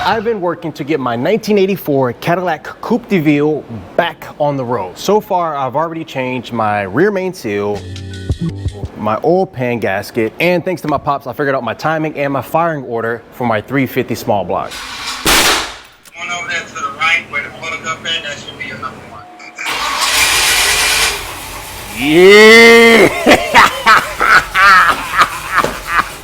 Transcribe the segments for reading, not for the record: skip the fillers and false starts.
I've been working to get my 1984 Cadillac Coupe DeVille back on the road. So far, I've already changed my rear main seal, my oil pan gasket, and thanks to my pops, I figured out my timing and my firing order for my 350 small block. Going over there to the right where the photo cup is, that should be your number one. Yeah!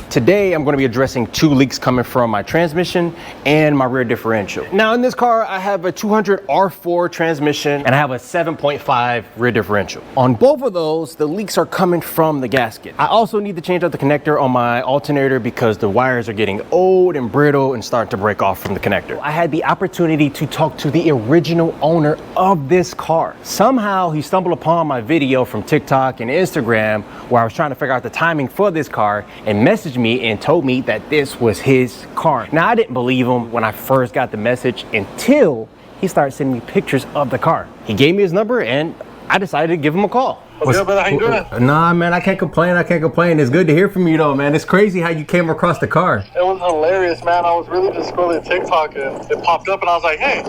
Today, I'm going to be addressing two leaks coming from my transmission and my rear differential. Now in this car, I have a 200 R4 transmission and I have a 7.5 rear differential. On both of those, the leaks are coming from the gasket. I also need to change out the connector on my alternator because the wires are getting old and brittle and starting to break off from the connector. I had the opportunity to talk to the original owner of this car. Somehow he stumbled upon my video from TikTok and Instagram where I was trying to figure out the timing for this car and messaged me and told me that this was his car. Now I didn't believe him when I first got the message until he started sending me pictures of the car. He gave me his number and I decided to give him a call. What's good, brother? How you doing? Nah, man, I can't complain. It's good to hear from you though, man. It's crazy how you came across the car. It was hilarious, man. I was really just scrolling TikTok and it popped up and I was like, hey,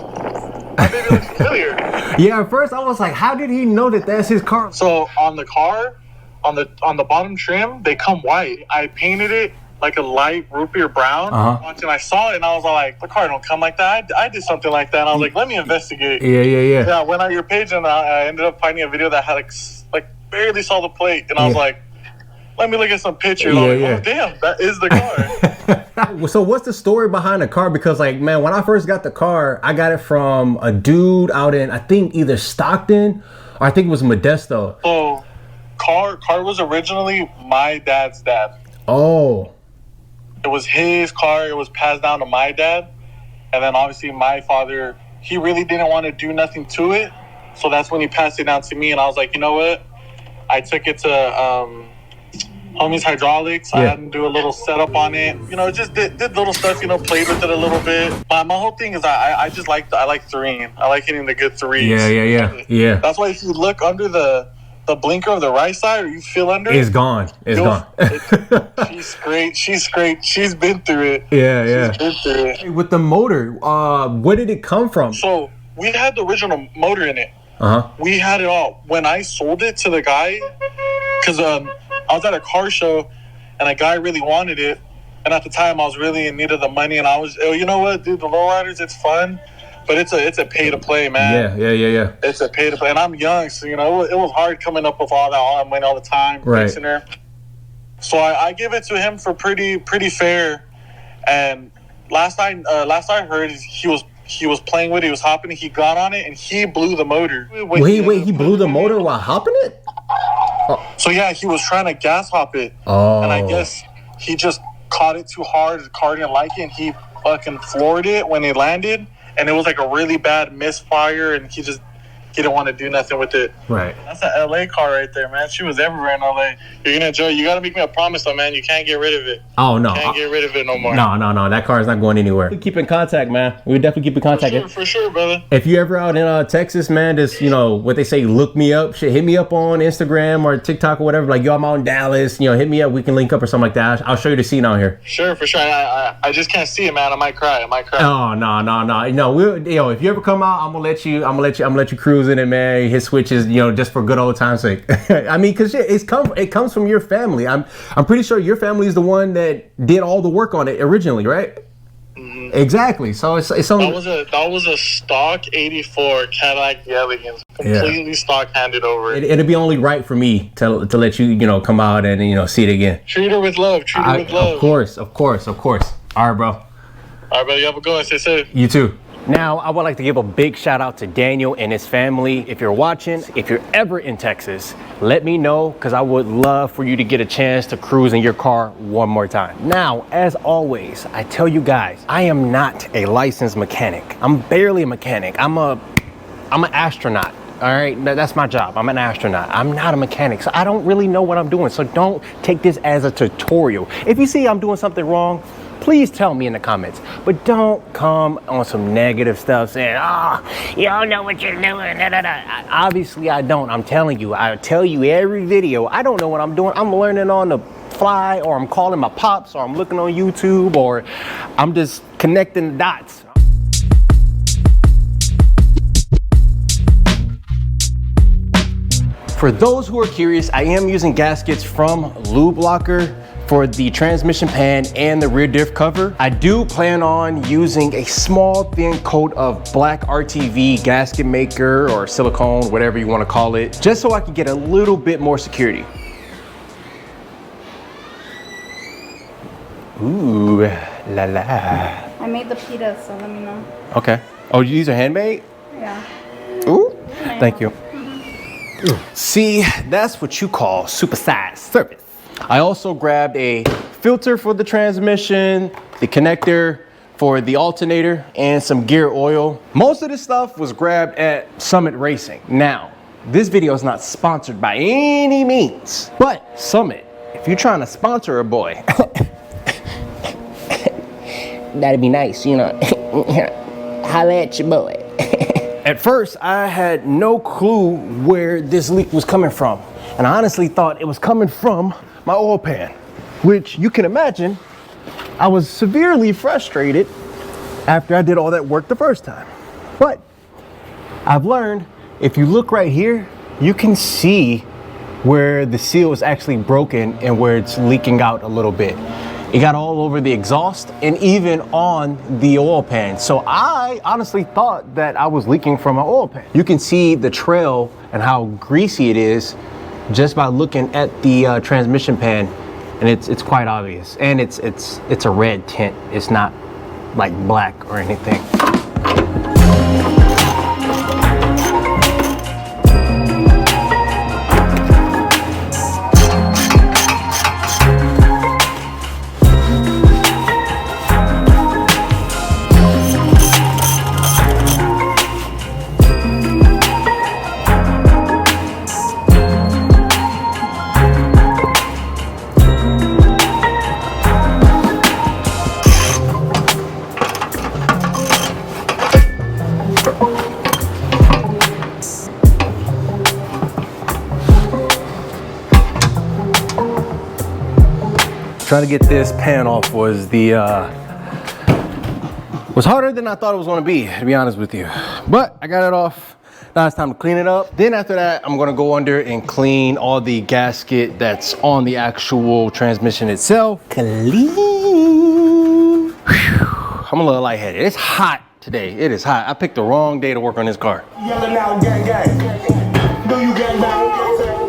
my baby looks familiar. Yeah, at first I was like, how did he know that that's his car? So on the car, on the bottom trim, they come white. I painted it like a light root beer brown. Once and I saw it and I was like, the car don't come like that. I did something like that and I was like, let me investigate. Yeah, I went on your page and I ended up finding a video that had like barely saw the plate and I was like, let me look at some pictures. I was like, oh damn, that is the car. So what's the story behind the car? Because like, man, when I first got the car, I got it from a dude out in, I think either Stockton or I think it was Modesto. So car was originally my dad's dad. Oh. It was his car. It was passed down to my dad. And then obviously my father, he really didn't want to do nothing to it. So that's when he passed it down to me. And I was like, you know what? I took it to Homie's Hydraulics. I had to do a little setup on it. You know, just did little stuff, you know, played with it a little bit. My whole thing is I just like, I like threeing. I like hitting the good threes. Yeah. That's why if you look under the blinker of the right side, or you feel under it's gone. It's gone. She's great. She's been through it. Yeah. She's been through it. With the motor, where did it come from? So we had the original motor in it. We had it all. When I sold it to the guy, because I was at a car show and a guy really wanted it. And at the time I was really in need of the money and I was, you know what, dude, the lowriders, it's fun. But it's a pay to play, man. Yeah. It's a pay to play, and I'm young, so you know it was hard coming up with all that money all the time, fixing her. So I give it to him for pretty fair. And last I heard, he was playing with it. He was hopping it. He got on it and he blew the motor. Wait, he blew the motor while hopping it? So yeah, he was trying to gas hop it. And I guess he just caught it too hard. The car didn't like it, and he fucking floored it when it landed. And it was like a really bad misfire, and he didn't want to do nothing with it. Right. That's an LA car right there, man. She was everywhere in LA. You're gonna enjoy it. You gotta make me a promise though, man. You can't get rid of it. Oh no. You can't get rid of it no more. No. That car is not going anywhere. We keep in contact, man. We definitely keep in contact. For sure, brother. If you ever out in Texas, man, just, you know, what they say, look me up. Shit, hit me up on Instagram or TikTok or whatever. Like, yo, I'm out in Dallas. You know, hit me up. We can link up or something like that. I'll show you the scene out here. Sure, for sure. I just can't see it, man. I might cry. Oh no. No, if you ever come out, I'm gonna let you cruise in it, man. Hit switches, you know, just for good old time's sake. I mean, cause it comes from your family. I'm pretty sure your family is the one that did all the work on it originally, right? Exactly. So it's something. That was a stock '84 Cadillac DeVille, completely stock handed over. It'd be only right for me to let you come out and see it again. Treat her with love. Of course. All right, bro. All right, brother. You have a good one. Stay safe. You too. Now, I would like to give a big shout out to Daniel and his family. If you're watching, if you're ever in Texas, let me know, because I would love for you to get a chance to cruise in your car one more time. Now, as always, I tell you guys, I am not a licensed mechanic. I'm barely a mechanic. I'm an astronaut. All right, that's my job. I'm an astronaut. I'm not a mechanic, so I don't really know what I'm doing. So don't take this as a tutorial. If you see I'm doing something wrong, please tell me in the comments, but don't come on some negative stuff saying, you don't know what you're doing. Obviously I don't. I'm telling you, I tell you every video, I don't know what I'm doing. I'm learning on the fly, or I'm calling my pops, or I'm looking on YouTube, or I'm just connecting the dots. For those who are curious, I am using gaskets from Lube Locker for the transmission pan and the rear diff cover. I do plan on using a small thin coat of black RTV gasket maker or silicone, whatever you want to call it, just so I can get a little bit more security. Ooh, la la. I made the pitas, so let me know. Okay. Oh, these are handmade? Yeah. Ooh, thank you. See, that's what you call supersized service. I also grabbed a filter for the transmission, the connector for the alternator, and some gear oil. Most of this stuff was grabbed at Summit Racing. Now, this video is not sponsored by any means, but Summit, if you're trying to sponsor a boy, that'd be nice, you know. Holla at your boy. At first, I had no clue where this leak was coming from. And I honestly thought it was coming from my oil pan, which you can imagine, I was severely frustrated after I did all that work the first time. But I've learned, if you look right here, you can see where the seal is actually broken and where it's leaking out a little bit. It got all over the exhaust and even on the oil pan. So I honestly thought that I was leaking from my oil pan. You can see the trail and how greasy it is just by looking at the transmission pan, and it's quite obvious. And it's a red tint. It's not like black or anything. Trying to get this pan off was harder than I thought it was going to be honest with you. But I got it off. Now it's time to clean it up. Then after that, I'm going to go under and clean all the gasket that's on the actual transmission itself. Clean. Whew. I'm a little lightheaded. It's hot today. It is hot. I picked the wrong day to work on this car. Yelling out gang gang. Do you gang bang?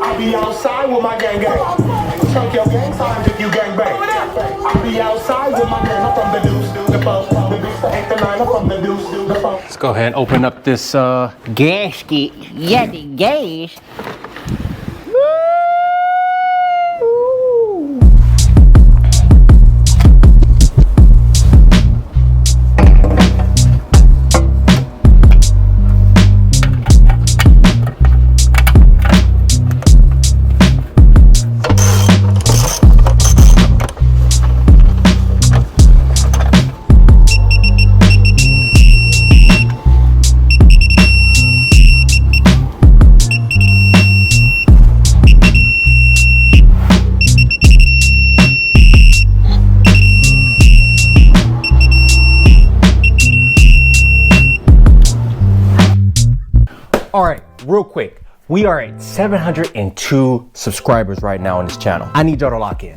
I be outside with my gang gang. Check your gang signs if you gang bang. I be outside with my gang. I'm from the deuce, the bump, the bitch, the 8 to 9. I'm from the deuce, the bump. Let's go ahead and open up this gasket. Yeah, the gas. All right, real quick. We are at 702 subscribers right now on this channel. I need y'all to lock in.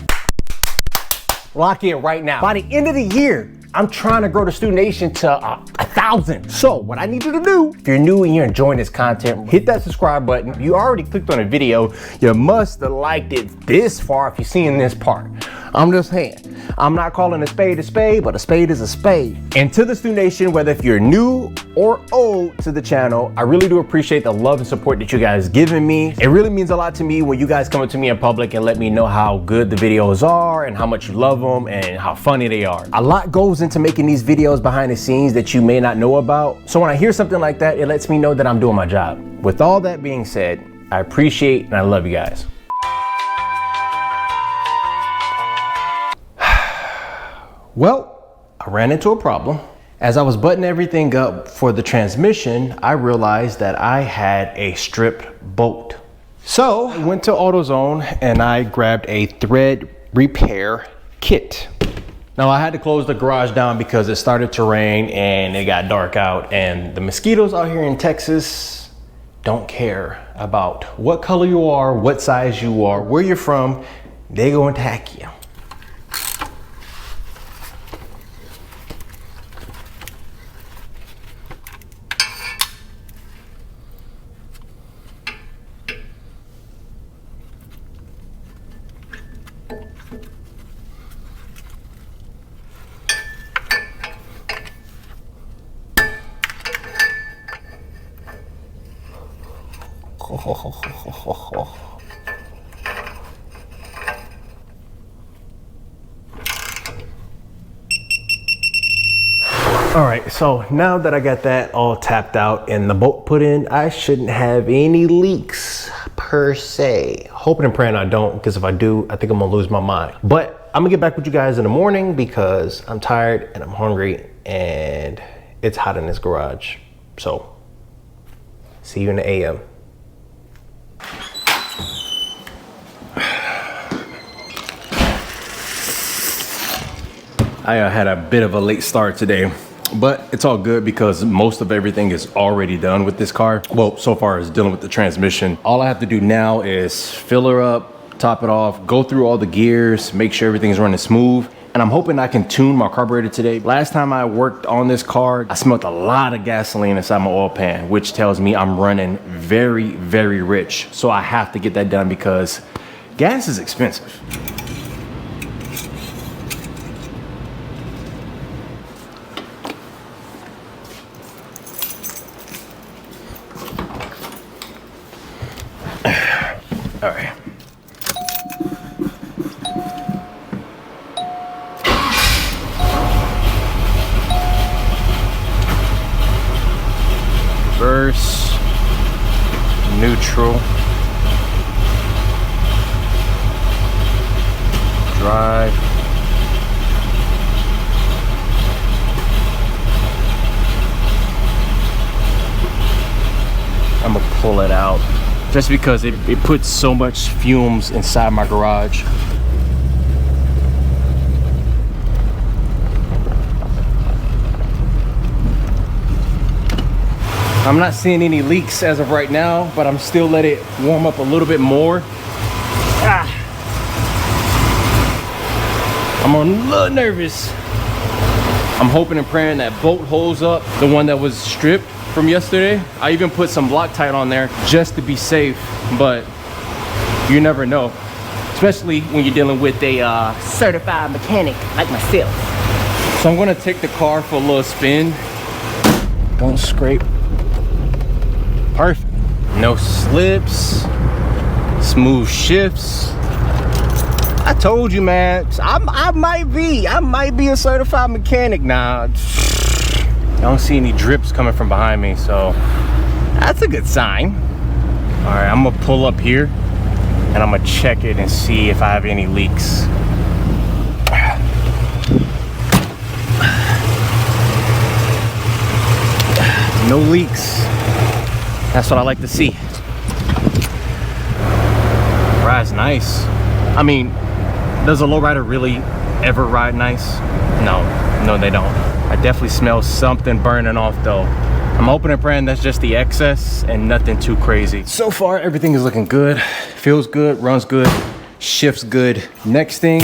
Lock in right now. By the end of the year, I'm trying to grow the Student Nation to 1,000. So what I need you to do, if you're new and you're enjoying this content, hit that subscribe button. If you already clicked on a video, you must have liked it this far if you're seeing this part. I'm just saying, I'm not calling a spade, but a spade is a spade. And to the Student Nation, whether if you're new or old to the channel, I really do appreciate the love and support that you guys giving me. It really means a lot to me when you guys come up to me in public and let me know how good the videos are and how much you love them and how funny they are. A lot goes into making these videos behind the scenes that you may not know about. So when I hear something like that, it lets me know that I'm doing my job. With all that being said, I appreciate and I love you guys. Well, I ran into a problem. As I was buttoning everything up for the transmission, I realized that I had a stripped bolt. So I went to AutoZone and I grabbed a thread repair kit. Now I had to close the garage down because it started to rain and it got dark out, and the mosquitoes out here in Texas, don't care about what color you are, what size you are, where you're from. They gonna attack you. All right, so now that I got that all tapped out and the bolt put in, I shouldn't have any leaks per se. Hoping and praying I don't, because if I do, I think I'm gonna lose my mind. But I'm gonna get back with you guys in the morning because I'm tired and I'm hungry and it's hot in this garage. So, see you in the AM. I had a bit of a late start today, but it's all good because most of everything is already done with this car. Well, so far as dealing with the transmission. All I have to do now is fill her up, top it off, go through all the gears, make sure everything's running smooth. And I'm hoping I can tune my carburetor today. Last time I worked on this car, I smelled a lot of gasoline inside my oil pan, which tells me I'm running very, very rich. So I have to get that done because gas is expensive. All right. Reverse, neutral, drive, I'm gonna pull it out just because it puts so much fumes inside my garage. I'm not seeing any leaks as of right now, but I'm still letting it warm up a little bit more. I'm a little nervous. I'm hoping and praying that bolt holds up, the one that was stripped from yesterday. I even put some Loctite on there just to be safe, but you never know, especially when you're dealing with a certified mechanic like myself. So I'm gonna take the car for a little spin. Don't scrape. Perfect. No slips, smooth shifts. I told you, man, I might be a certified mechanic now. I don't see any drips coming from behind me, so that's a good sign. All right, I'm gonna pull up here and I'm gonna check it and see if I have any leaks. No leaks. That's what I like to see. Ride's nice. I mean, does a lowrider really ever ride nice? No, they don't. I definitely smell something burning off though. I'm hoping and praying that's just the excess and nothing too crazy. So far, everything is looking good. Feels good, runs good, shifts good. Next thing,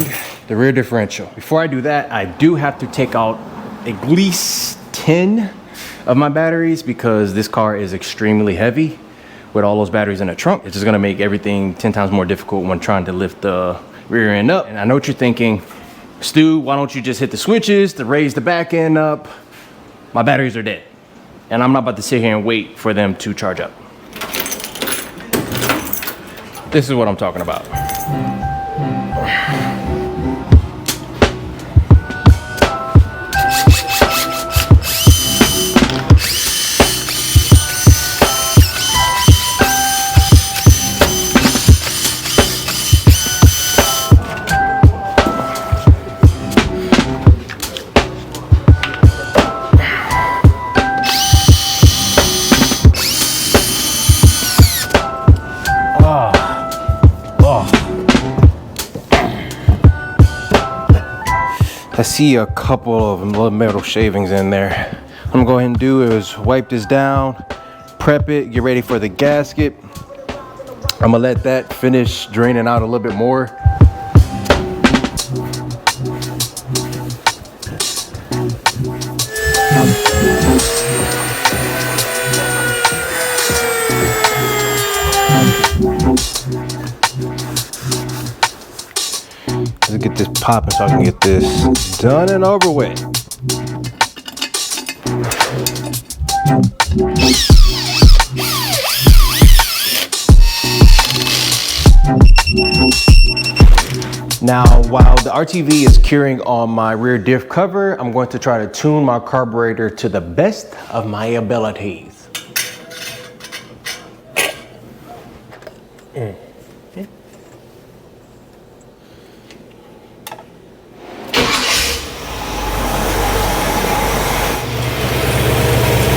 the rear differential. Before I do that, I do have to take out at least 10 of my batteries because this car is extremely heavy with all those batteries in the trunk. It's just gonna make everything 10 times more difficult when trying to lift the rear end up. And I know what you're thinking, Stu, why don't you just hit the switches to raise the back end up? My batteries are dead. And I'm not about to sit here and wait for them to charge up. This is what I'm talking about. I see a couple of little metal shavings in there. What I'm gonna go ahead and do is wipe this down, prep it, get ready for the gasket. I'm gonna let that finish draining out a little bit more. Let's get this popping so I can get this done and over with. Now, while the RTV is curing on my rear diff cover, I'm going to try to tune my carburetor to the best of my abilities.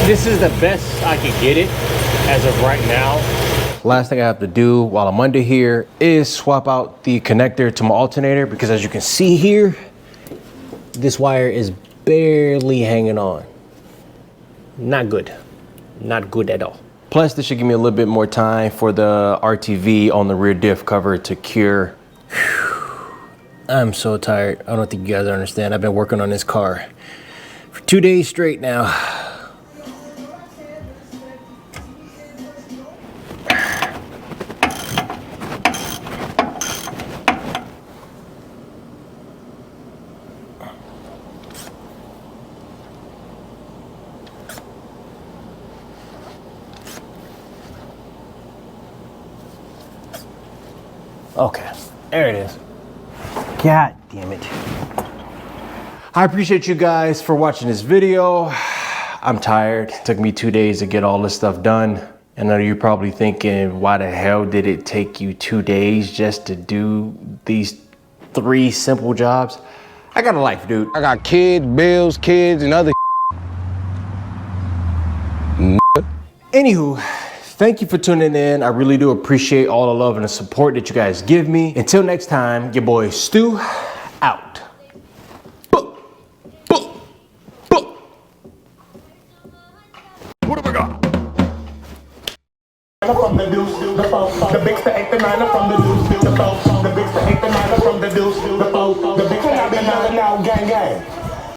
This is the best I can get it as of right now. Last thing I have to do while I'm under here is swap out the connector to my alternator, because as you can see here, this wire is barely hanging on. Not good. Not good at all. Plus, this should give me a little bit more time for the RTV on the rear diff cover to cure. Whew. I'm so tired. I don't think you guys understand. I've been working on this car for 2 days straight now. Okay, there it is. God damn it. I appreciate you guys for watching this video. I'm tired. It took me 2 days to get all this stuff done. I know you're probably thinking, why the hell did it take you 2 days just to do these 3 simple jobs? I got a life, dude. I got kids, bills, kids, and other Anywho, thank you for tuning in. I really do appreciate all the love and the support that you guys give me. Until next time, your boy Stu out. What have I got? From the deuce, the big to 8 to 9 from the deuce, the big to 8 to 9 from the deuce, the big to 8 to 9 now, gang gang.